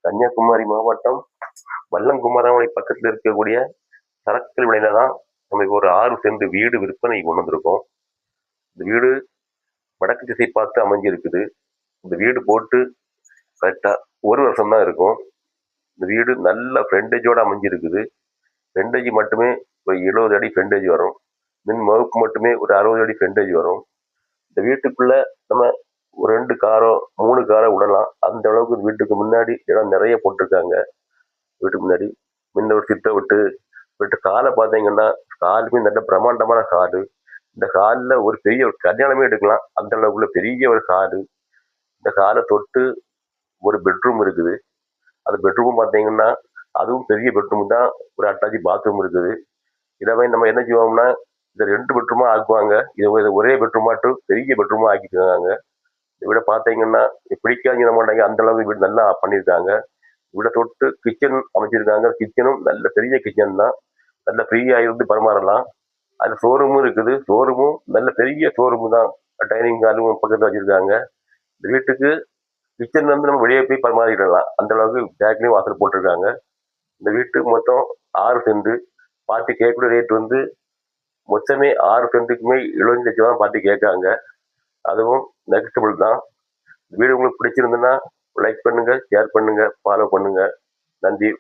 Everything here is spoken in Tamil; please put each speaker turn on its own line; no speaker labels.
கன்னியாகுமரி மாவட்டம் வல்லங்குமரமலை பக்கத்தில் இருக்கக்கூடிய சரக்கல் விலையில தான் நமக்கு ஒரு 6 சென்ட் வீடு விற்பனை கொண்டு வந்திருக்கோம். இந்த வீடு வடக்கு திசை பார்த்து அமைஞ்சிருக்குது. இந்த வீடு போட்டு கரெக்டா 1 வருஷம் தான் இருக்கும். இந்த வீடு நல்ல ஃப்ரண்டேஜோட அமைஞ்சிருக்குது. ஃப்ரண்டேஜ் மட்டுமே ஒரு 70 அடி ஃப்ரண்டேஜ் வரும். மின் வகுப்பு மட்டுமே ஒரு 60 அடி ஃப்ரண்டேஜ் வரும். இந்த வீட்டுக்குள்ள நம்ம ஒரு 2 காரோ 3 காரோ விடலாம். அந்த அளவுக்கு வீட்டுக்கு முன்னாடி இடம் நிறைய போட்டிருக்காங்க. வீட்டுக்கு முன்னாடி முன்ன ஒரு சித்த விட்டு காலை பார்த்தீங்கன்னா காலுமே நல்ல பிரம்மாண்டமான காடு. இந்த காலில் ஒரு பெரிய ஒரு கல்யாணமே எடுக்கலாம். அந்த அளவுக்குள்ள பெரிய ஒரு காடு. இந்த காலை தொட்டு ஒரு பெட்ரூம் இருக்குது. அந்த பெட்ரூம் பார்த்தீங்கன்னா அதுவும் பெரிய பெட்ரூம் தான். ஒரு அட்டாச்சி பாத்ரூம் இருக்குது. இதை நம்ம என்ன செய்வோம்னா இந்த 2 பெட்ரூமா ஆக்குவாங்க. இதை ஒரே பெட்ரூமாட்டு பெரிய பெட்ரூமா ஆக்கிக்குவாங்க. இவிட பார்த்தீங்கன்னா பிடிக்காத மாட்டாங்க. அந்த அளவுக்கு வீடு நல்லா பண்ணியிருக்காங்க. இவிட தொட்டு கிச்சன் அமைச்சிருக்காங்க. கிச்சனும் நல்ல பெரிய கிச்சன் தான். நல்ல ஃப்ரீயா இருந்து பரிமாறலாம். அது ஷோரூமும் இருக்குது. ஷோரூமும் நல்ல பெரிய ஷோரூம் தான். டைனிங் ஹாலும் பக்கத்தில் வச்சிருக்காங்க. இந்த வீட்டுக்கு கிச்சன் வந்து நம்ம வெளியே போய் பரிமாறிடலாம். அந்த அளவுக்கு பேக்லயும் வாசல் போட்டிருக்காங்க. இந்த வீட்டு மொத்தம் 6 சென்ட். பார்ட்டி கேட்கக்கூடிய ரேட் வந்து மொத்தமே 6 சென்ட்டுக்குமே 75 லட்சம் தான் பார்ட்டி கேட்காங்க. அதுவும் நெகட்டிபிள் தான். வீடு உங்களுக்கு பிடிச்சிருந்துன்னா லைக் பண்ணுங்க, ஷேர் பண்ணுங்க, ஃபாலோ பண்ணுங்க. நன்றி.